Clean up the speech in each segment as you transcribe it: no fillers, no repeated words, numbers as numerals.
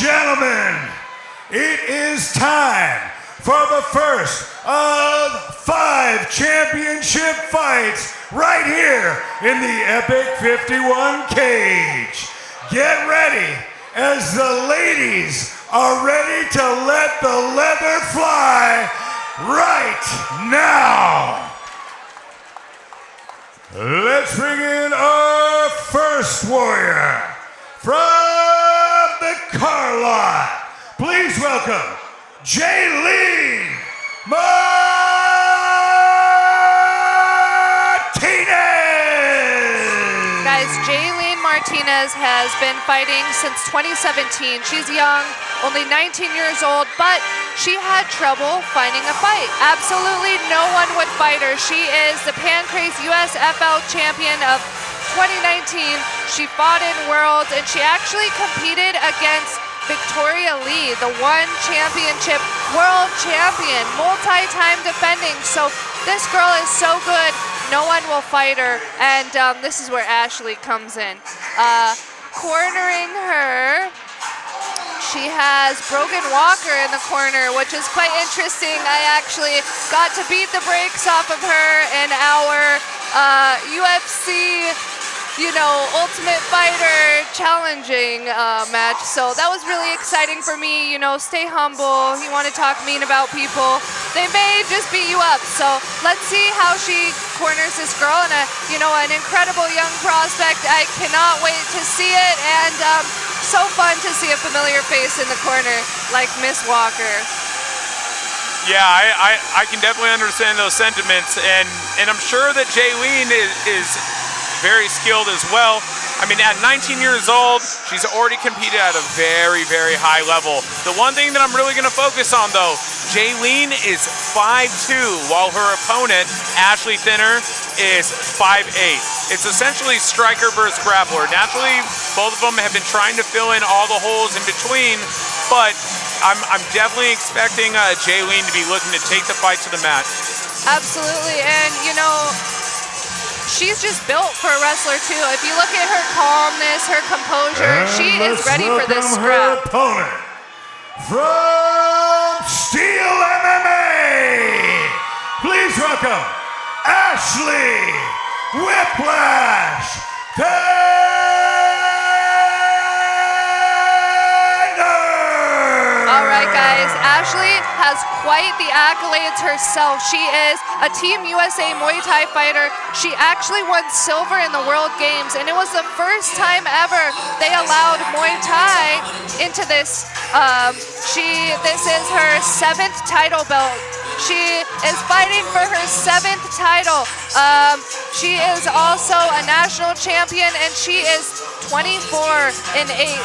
gentlemen, it is time for the first of 5 championship fights right here in the Epic 51 cage. Get ready as the ladies are ready to let the leather fly right now. Let's bring in our first warrior from the car lot. Please welcome Jayleen Martinez. Guys, Jayleen Martinez has been fighting since 2017. She's young, only 19 years old, but she had trouble finding a fight. Absolutely no one would fight her. She is the Pancrase USFL champion of 2019. She fought in Worlds, and she actually competed against Victoria Lee, the one championship world champion, multi-time defending. So this girl is so good, no one will fight her. And this is where Ashley comes in. Cornering her, she has Brogan Walker in the corner, which is quite interesting. I actually got to beat the brakes off of her in our UFC, Ultimate Fighter challenging match. So that was really exciting for me. Stay humble. You want to talk mean about people, they may just beat you up. So let's see how she corners this girl, and an incredible young prospect. I cannot wait to see it, and so fun to see a familiar face in the corner like Miss Walker. Yeah, I can definitely understand those sentiments, and I'm sure that Jayleen is very skilled as well. I mean, at 19 years old, she's already competed at a very, very high level. The one thing that I'm really going to focus on, though, Jayleen is 5'2", while her opponent, Ashley Thinner, is 5'8". It's essentially striker versus grappler. Naturally, both of them have been trying to fill in all the holes in between, but I'm definitely expecting Jayleen to be looking to take the fight to the mat. Absolutely, and she's just built for a wrestler too. If you look at her calmness, her composure, and she is ready for this her scrap. Opponent from Steel MMA, please welcome Ashley Whiplash Thinner. All right, guys, Ashley has quite the accolades herself. She is a Team USA Muay Thai fighter. She actually won silver in the World Games, and it was the first time ever they allowed Muay Thai into this. This is her 7th title belt. She is fighting for her 7th title. She is also a national champion, and she is 24-8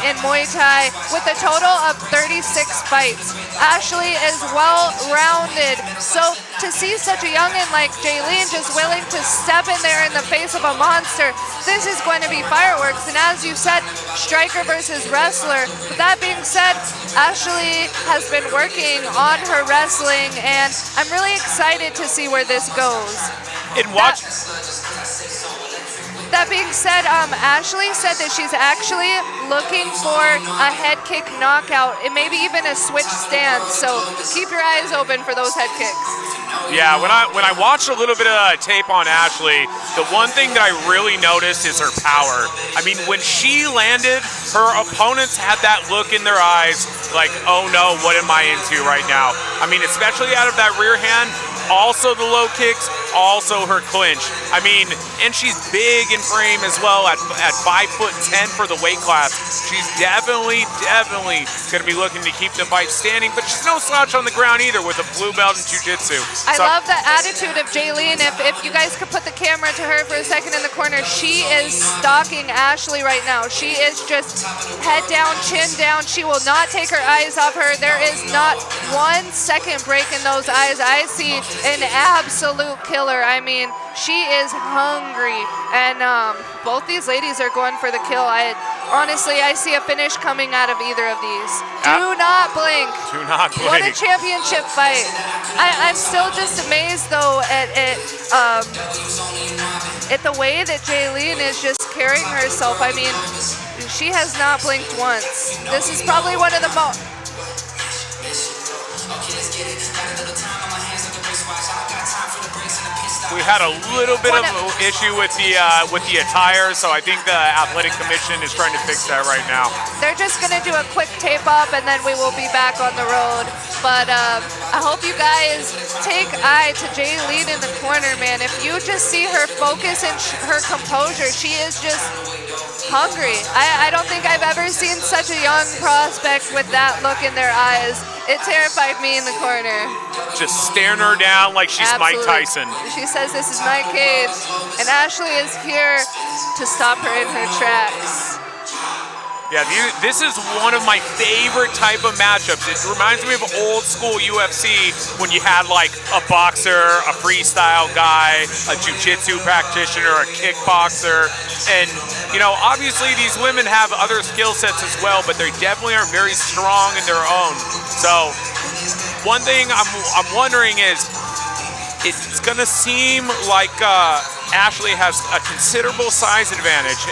in Muay Thai with a total of 36 fights. Ashley is well-rounded, so to see such a youngin' like Jayleen just willing to step in there in the face of a monster, this is going to be fireworks. And as you said, striker versus wrestler. With that being said, Ashley has been working on her wrestling, and I'm really excited to see where this goes. That being said, Ashley said that she's actually looking for a head kick knockout and maybe even a switch stance. So keep your eyes open for those head kicks. Yeah, when I watched a little bit of tape on Ashley, the one thing that I really noticed is her power. I mean, when she landed, her opponents had that look in their eyes like, oh no, what am I into right now? I mean, especially out of that rear hand, also the low kicks, also her clinch. I mean, and she's big in frame as well at 5'10" for the weight class. She's definitely going to be looking to keep the fight standing, but she's no slouch on the ground either with a blue belt in jiu-jitsu. I love the attitude of Jayleen. If you guys could put the camera to her for a second in the corner, she is stalking Ashley right now. She is just head down, chin down. She will not take her eyes off her. There is not 1 second break in those eyes. I see an absolute killer. I mean, she is hungry, and both these ladies are going for the kill. Honestly, I see a finish coming out of either of these. Do not blink. Do not blink. What a championship fight. I'm still just amazed, though, at the way that Jayleen is just carrying herself. I mean, She has not blinked once. This is probably one of the most. We had a little bit of an issue with the attire, so I think the athletic commission is trying to fix that right now. They're just gonna do a quick tape up, and then we will be back on the road. But I hope you guys take eye to Jayleen in the corner, man. If you just see her focus and her composure, she is just hungry. I don't think I've ever seen such a young prospect with that look in their eyes. It terrified me in the corner. Just staring her down like she's Absolutely. Mike Tyson. She says, "This is my cage," and Ashley is here to stop her in her tracks. Yeah, this is one of my favorite type of matchups. It reminds me of old school UFC when you had like a boxer, a freestyle guy, a jiu-jitsu practitioner, a kickboxer. And, you know, obviously these women have other skill sets as well, but they definitely are very strong in their own. So one thing I'm wondering is, it's gonna seem like Ashley has a considerable size advantage.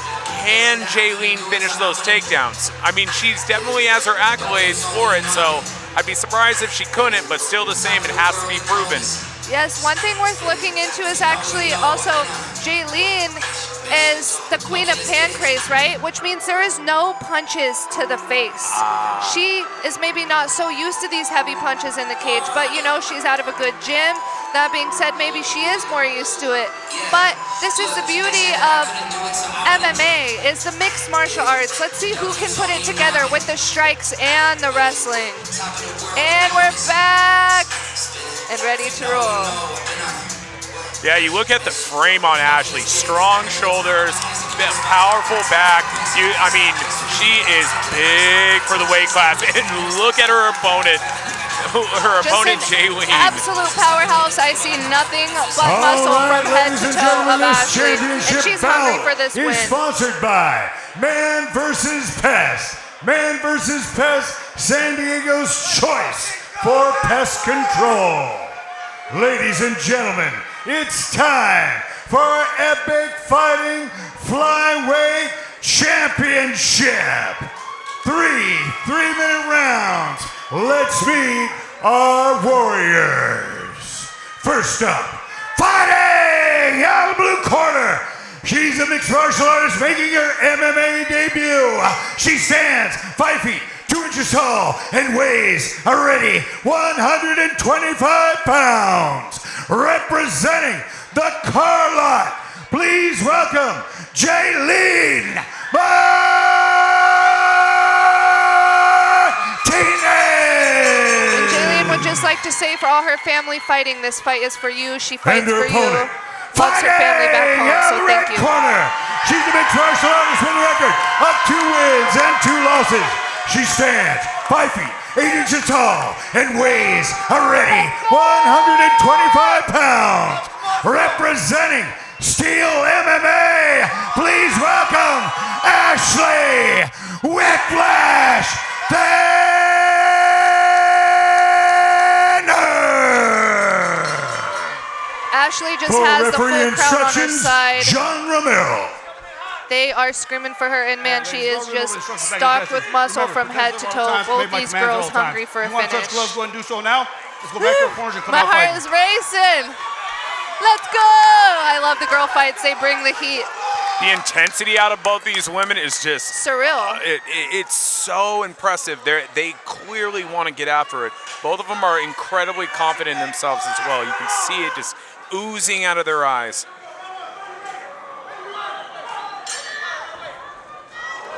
Can Jayleen finish those takedowns? I mean, she's definitely has her accolades for it, so I'd be surprised if she couldn't, but still the same, it has to be proven. Yes, one thing worth looking into is actually also Jayleen is the queen of pancrase, right? Which means there is no punches to the face. She is maybe not so used to these heavy punches in the cage, but you know, she's out of a good gym. That being said, maybe she is more used to it. But this is the beauty of MMA, is the mixed martial arts. Let's see who can put it together with the strikes and the wrestling. And we're back and ready to roll. Yeah, you look at the frame on Ashley, strong shoulders, powerful back. I mean, she is big for the weight class. And look at her opponent. Her opponent, Jayleen. Absolute powerhouse. I see nothing but muscle from head to toe of Ashley. And she's hungry for this win. Is sponsored by Man vs. Pest. Man vs. Pest, San Diego's choice for pest control. Ladies and gentlemen, it's time for our epic fighting flyweight championship. Three-minute rounds. Let's meet our warriors. First up, fighting out of the blue corner. She's a mixed martial artist making her MMA debut. She stands 5 feet, 2 inches tall and weighs a ready 125 pounds. Representing the car lot, please welcome Jayleen Martinez. Jayleen would just like to say, for all her family fighting, this fight is for you. She fights And her for you. opponent, Loves her family back home, out so of the thank red you. corner. She's a mixed martial artist with a record of 2 wins and 2 losses. She stands 5 feet, 8 inches tall and weighs a ready 125 pounds. Representing Steel MMA, please welcome Ashley Whiplash Ashley just For has the full referee crowd on her instructions, side. John Romero. They are screaming for her, and man, she is just stocked with muscle from head to toe. Both these girls hungry for a finish. Touch gloves, go ahead and do so now. Let's go back to our corners and come My out heart fighting. is racing. Let's go! I love the girl fights. They bring the heat. The intensity out of both these women is just Surreal. it's so impressive. They clearly want to get after it. Both of them are incredibly confident in themselves as well. You can see it just oozing out of their eyes.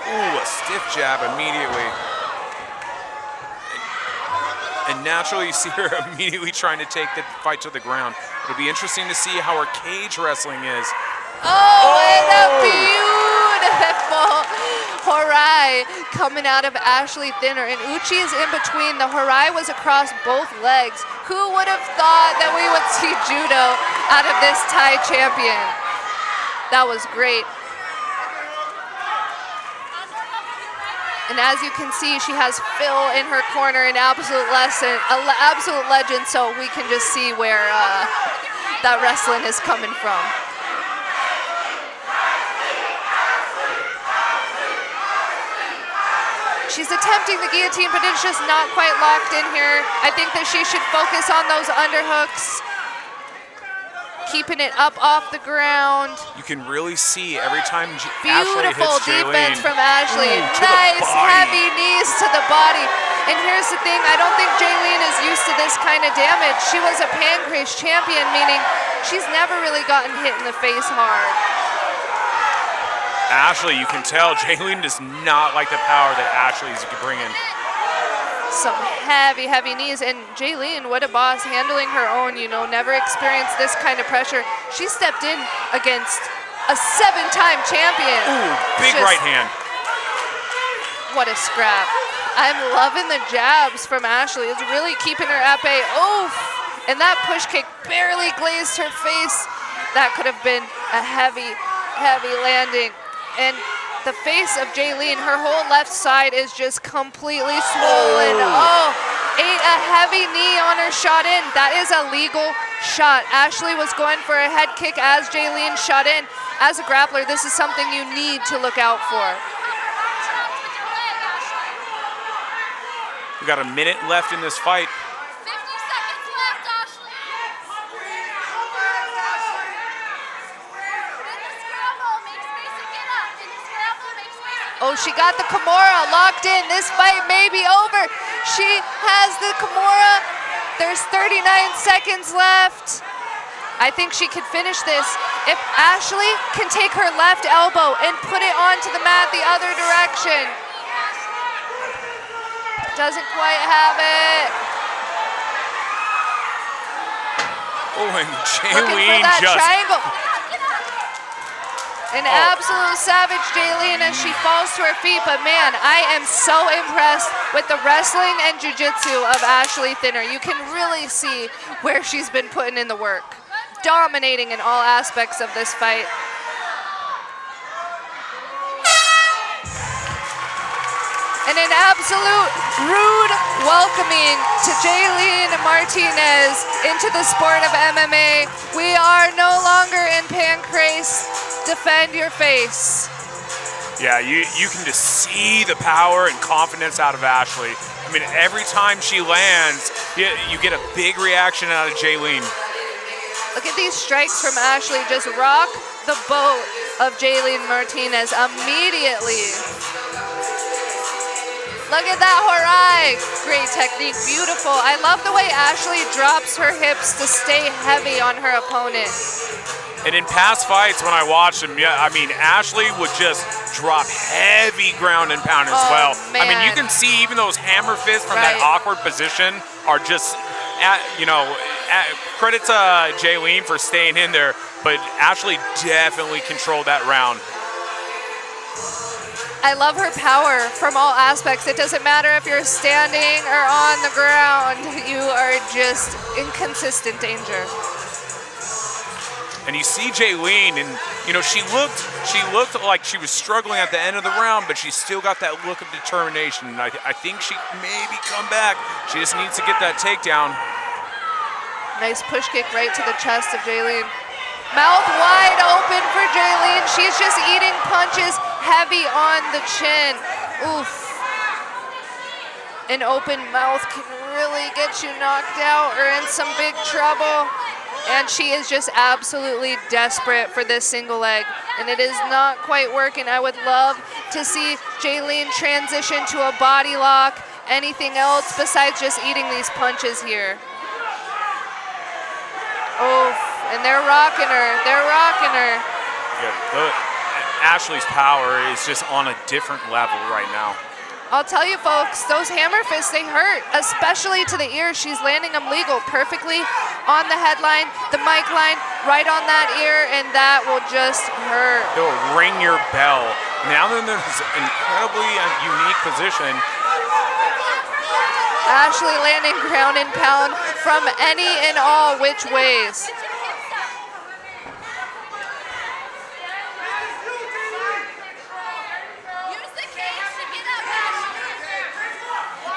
Ooh, a stiff jab immediately. And naturally you see her immediately trying to take the fight to the ground. It'll be interesting to see how her cage wrestling is. And a beautiful Horai coming out of Ashley Thinner. And Uchi is in between. The Horai was across both legs. Who would have thought that we would see judo out of this Thai champion? That was great. And as you can see, she has Phil in her corner, an absolute legend, so we can just see where that wrestling is coming from. She's attempting the guillotine, but it's just not quite locked in here. I think that she should focus on those underhooks. Keeping it up off the ground. You can really see every time Ashley hits Beautiful Jayleen. defense from Ashley. Ooh, to the Nice body. heavy knees to the body. And here's the thing, I don't think Jayleen is used to this kind of damage. She was a pancrase champion, meaning she's never really gotten hit in the face hard. Ashley, you can tell Jayleen does not like the power that Ashley's bringing. Some heavy, heavy knees. And Jayleen, what a boss, handling her own, you know, never experienced this kind of pressure. She stepped in against a 7-time champion. Ooh, big Just- right hand. What a scrap. I'm loving the jabs from Ashley. It's really keeping her at bay. Oof! And that push kick barely glazed her face. That could have been a heavy, heavy landing. And the face of Jayleen, her whole left side is just completely swollen. Oh, ate a heavy knee on her shot in. That is a legal shot. Ashley was going for a head kick as Jayleen shot in. As a grappler, this is something you need to look out for. We got a minute left in this fight. 50 seconds left, Ashley. In the scramble, make space and get up. In the scramble, make space and get Oh, she got the Kimura locked in. This fight may be over. She has the Kimura. There's 39 seconds left. I think she could finish this. If Ashley can take her left elbow and put it onto the mat the other direction. Doesn't quite have it. Oh, and Looking for Jayleen that just triangle. An absolute savage Jayleen as she falls to her feet, but man, I am so impressed with the wrestling and jiu-jitsu of Ashley Thinner. You can really see where she's been putting in the work. Dominating in all aspects of this fight. And an absolute rude welcoming to Jayleen Martinez into the sport of MMA. We are no longer in pancrase. Defend your face. Yeah, you can just see the power and confidence out of Ashley. I mean, every time she lands, you get a big reaction out of Jayleen. Look at these strikes from Ashley. Just rock the boat of Jayleen Martinez immediately. Look at that Horai. Great technique, beautiful. I love the way Ashley drops her hips to stay heavy on her opponent. And in past fights when I watched them, yeah, I mean, Ashley would just drop heavy ground and pound as well. I mean, you man. can see even those hammer fists from that Right. awkward position are just, credit to Jayleen for staying in there, but Ashley definitely controlled that round. I love her power from all aspects. It doesn't matter if you're standing or on the ground. You are just in consistent danger. And you see Jayleen, and she looked like she was struggling at the end of the round, but she still got that look of determination. And I think she maybe come back. She just needs to get that takedown. Nice push kick right to the chest of Jayleen. Mouth wide open for Jayleen. She's just eating punches heavy on the chin. Oof. An open mouth can really get you knocked out or in some big trouble. And she is just absolutely desperate for this single leg. And it is not quite working. I would love to see Jayleen transition to a body lock, anything else besides just eating these punches here. Oof. And they're rocking her. They're rocking her. Yeah, Ashley's power is just on a different level right now. I'll tell you folks, those hammer fists, they hurt, especially to the ear. She's landing them legal perfectly on the headline, the mic line, right on that ear, and that will just hurt. It'll ring your bell. Now then there's an incredibly unique position. Ashley landing ground and pound from any and all which ways.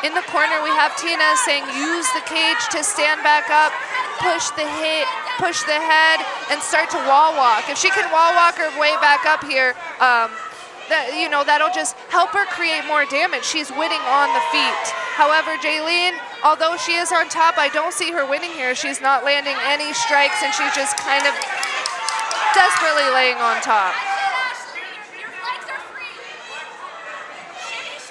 In the corner, we have Tina saying, use the cage to stand back up, push the head, and start to wall walk. If she can wall walk her way back up here, that, you know, that'll just help her create more damage. She's winning on the feet. However, Jayleen, although she is on top, I don't see her winning here. She's not landing any strikes, and she's just kind of desperately laying on top.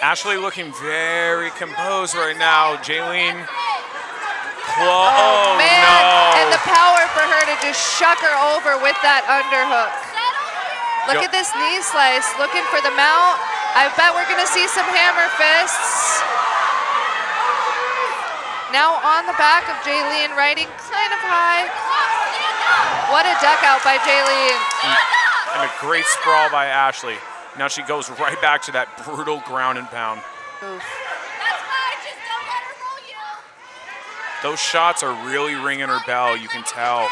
Ashley looking very composed right now. Jayleen. Oh, man. No. And the power for her to just shuck her over with that underhook. Look at this knee slice, looking for the mount. I bet we're gonna see some hammer fists. Now on the back of Jayleen, riding kind of high. What a duck out by Jayleen. And a great sprawl by Ashley. Now she goes right back to that brutal ground and pound. Oof. Those shots are really ringing her bell, you can tell.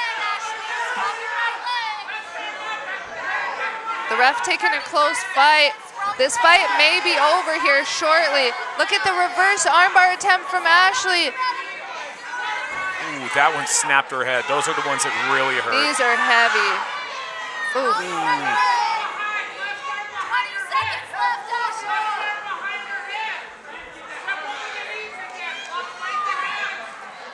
The ref taking a close fight. This fight may be over here shortly. Look at the reverse armbar attempt from Ashley. Ooh, that one snapped her head. Those are the ones that really hurt. These are heavy. Ooh. 20 seconds left, Ashley.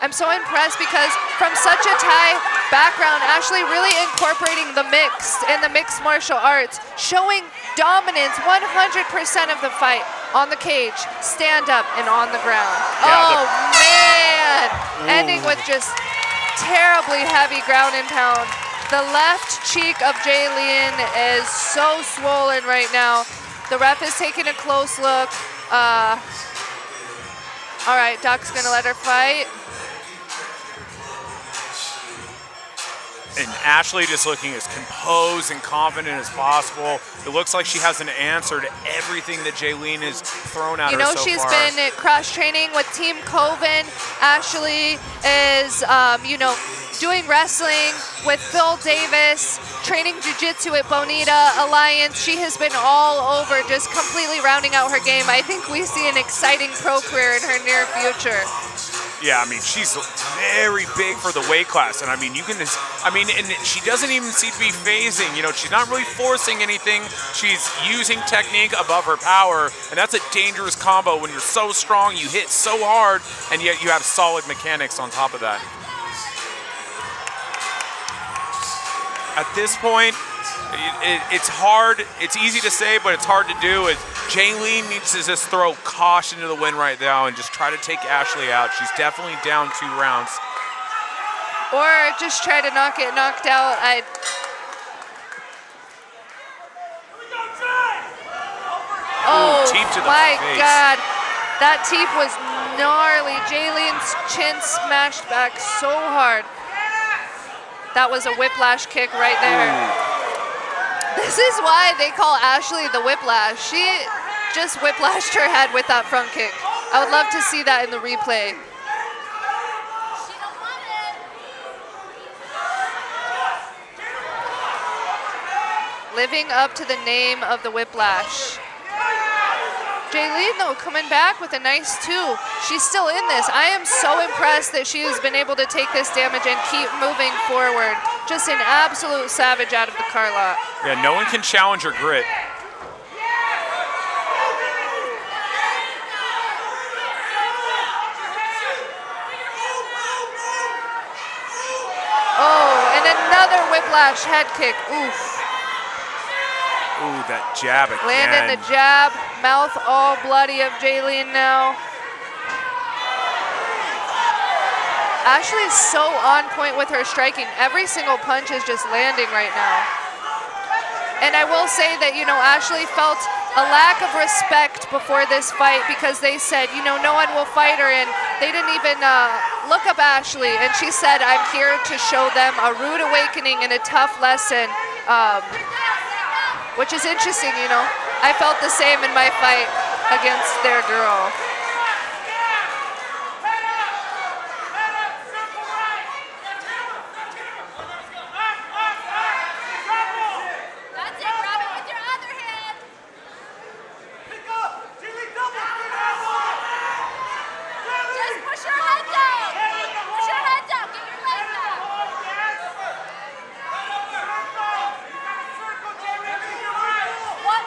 I'm so impressed because from such a Thai background, Ashley really incorporating the mixed and the mixed martial arts, showing dominance 100% of the fight on the cage, stand up, and on the ground. Yeah, man! Ending with just terribly heavy ground and pound. The left cheek of Jayleen is so swollen right now. The ref is taking a close look. All right, Doc's gonna let her fight. And Ashley just looking as composed and confident as possible. It looks like she has an answer to everything that Jayleen has thrown at her so far. You know, she's been cross-training with Team Coven. Ashley is, doing wrestling with Phil Davis, training jiu-jitsu at Bonita Alliance. She has been all over, just completely rounding out her game. I think we see an exciting pro career in her near future. Yeah, I mean, she's very big for the weight class. And I mean, and she doesn't even seem to be phasing. You know, she's not really forcing anything. She's using technique above her power. And that's a dangerous combo when you're so strong, you hit so hard, and yet you have solid mechanics on top of that. At this point, it's hard. It's easy to say, but it's hard to do. Jayleen needs to just throw caution to the wind right now and just try to take Ashley out. She's definitely down 2 rounds. Or just try to not get knocked out. Teep to the my face. God. That teep was gnarly. Jayleen's chin smashed back so hard. That was a whiplash kick right there. This is why they call Ashley the Whiplash. She just whiplashed her head with that front kick. I would love to see that in the replay. She don't want it. Living up to the name of the Whiplash. Jayleen, though, coming back with a nice 2. She's still in this. I am so impressed that she has been able to take this damage and keep moving forward. Just an absolute savage out of the car lot. Yeah, no one can challenge her grit. Oh, and another whiplash head kick. Oof. Ooh, that jab again. Landing the jab, mouth all bloody of Jayleen now. Ashley's so on point with her striking. Every single punch is just landing right now. And I will say that, Ashley felt a lack of respect before this fight because they said, no one will fight her, and they didn't even look up Ashley. And she said, I'm here to show them a rude awakening and a tough lesson. Which is interesting, I felt the same in my fight against their girl. That's it, grab it with your other hand. Pick up. Just push your head down. Push your head down. Get your leg down. What?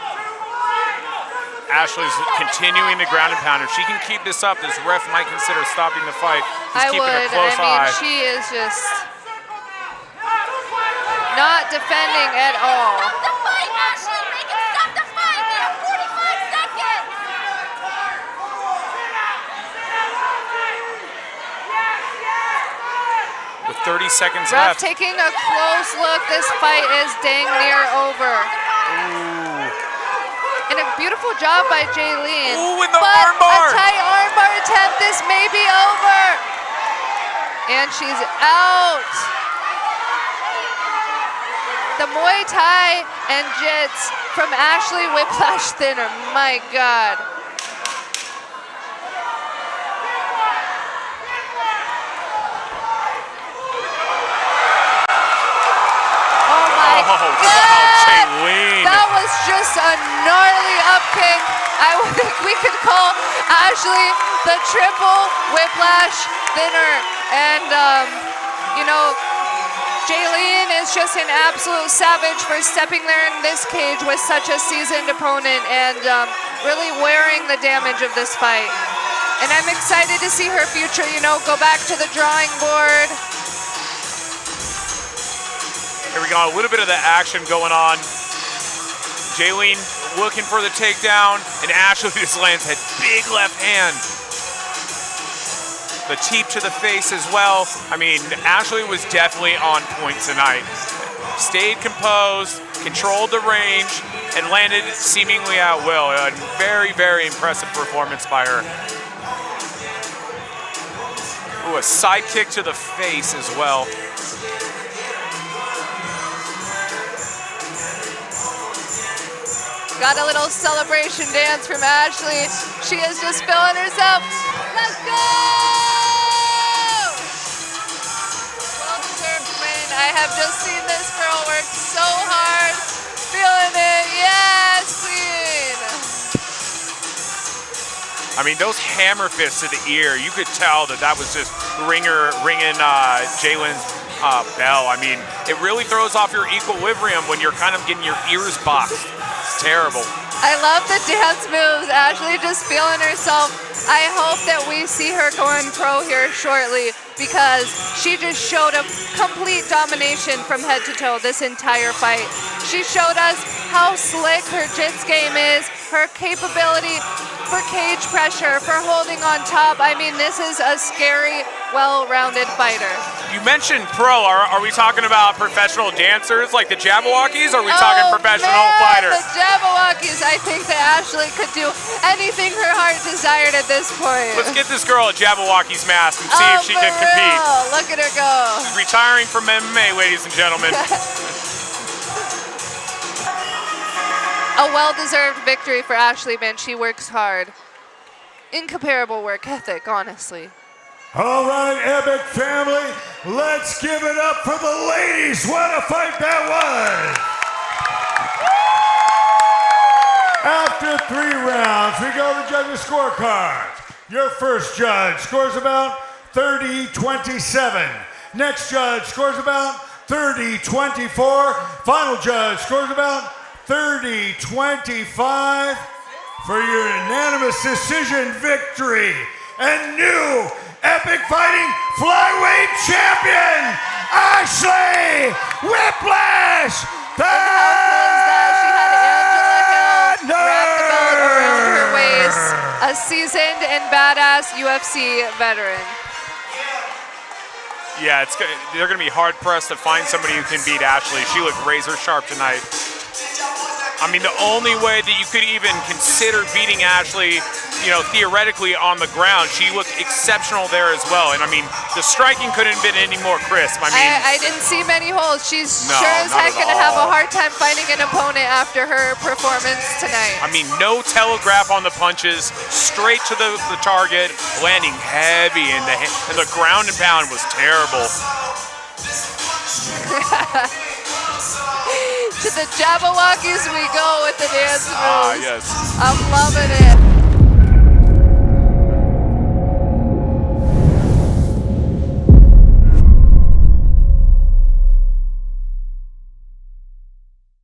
Ashley's continuing the ground and pound. If she can keep this up, this ref might consider stopping the fight. He's keeping a close eye. She is just not defending at all. Stop the fight, Ashley! Make him stop the fight! We have 45 seconds! With 30 seconds Ref left. taking a close look. This fight is dang near over. And a beautiful job by Jayleen. Ooh, in the but armbar. a tight armbar attempt. This may be over. And she's out. The Muay Thai and Jits from Ashley Whiplash Thinner. My God. Oh, wow, Jayleen. That was just a gnarly up kick. I would think we could call Ashley the triple Whiplash Thinner. And, you know, Jayleen is just an absolute savage for stepping there in this cage with such a seasoned opponent and really wearing the damage of this fight. And I'm excited to see her future, you know, go back to the drawing board. Here we go, a little bit of the action going on. Jayleen looking for the takedown, and Ashley just lands that big left hand. The teep to the face as well. I mean, Ashley was definitely on point tonight. Stayed composed, controlled the range, and landed seemingly at will. A very, very impressive performance by her. Ooh, a side kick to the face as well. Got a little celebration dance from Ashley. She is just feeling herself. Let's go! Well-deserved win. I have just seen this girl work so hard. Feeling it. Yes, queen. I mean, those hammer fists to the ear, you could tell that was just ringing Jayleen's bell. I mean, it really throws off your equilibrium when you're kind of getting your ears boxed. It's terrible. I love the dance moves. Ashley just feeling herself. I hope that we see her going pro here shortly because she just showed a complete domination from head to toe this entire fight. She showed us how slick her jits game is, her capability for cage pressure, for holding on top. I mean, this is a scary, well-rounded fighter. You mentioned pro. Are we talking about professional dancers like the Jabberwockies, or are we talking professional fighters? The Jabberwockies. I think that Ashley could do anything her heart desired at this point. Let's get this girl a Jabberwockies mask and see if she can compete. Look at her go. She's retiring from MMA, ladies and gentlemen. A well-deserved victory for Ashley, man. She works hard. Incomparable work ethic, honestly. All right, Epic family, let's give it up for the ladies. What a fight that was. After 3 rounds, we go to the judges' scorecards. Your first judge scores about 30-27. Next judge scores about 30-24. Final judge scores about 30-25 for your unanimous decision victory and new Epic Fighting Flyweight Champion, Ashley Whiplash Thinner! Wrap the belt around her waist. A seasoned and badass UFC veteran. Yeah, they're going to be hard-pressed to find somebody who can beat Ashley. She looked razor-sharp tonight. I mean, the only way that you could even consider beating Ashley, you know, theoretically on the ground, she looked exceptional there as well. And I mean, the striking couldn't have been any more crisp. I mean, I didn't see many holes. She's sure as heck going to have a hard time finding an opponent after her performance tonight. I mean, no telegraph on the punches, straight to the target, landing heavy, and the ground and pound was terrible. To the Jabberwockies we go with the dance moves. Ah, yes. I'm loving it.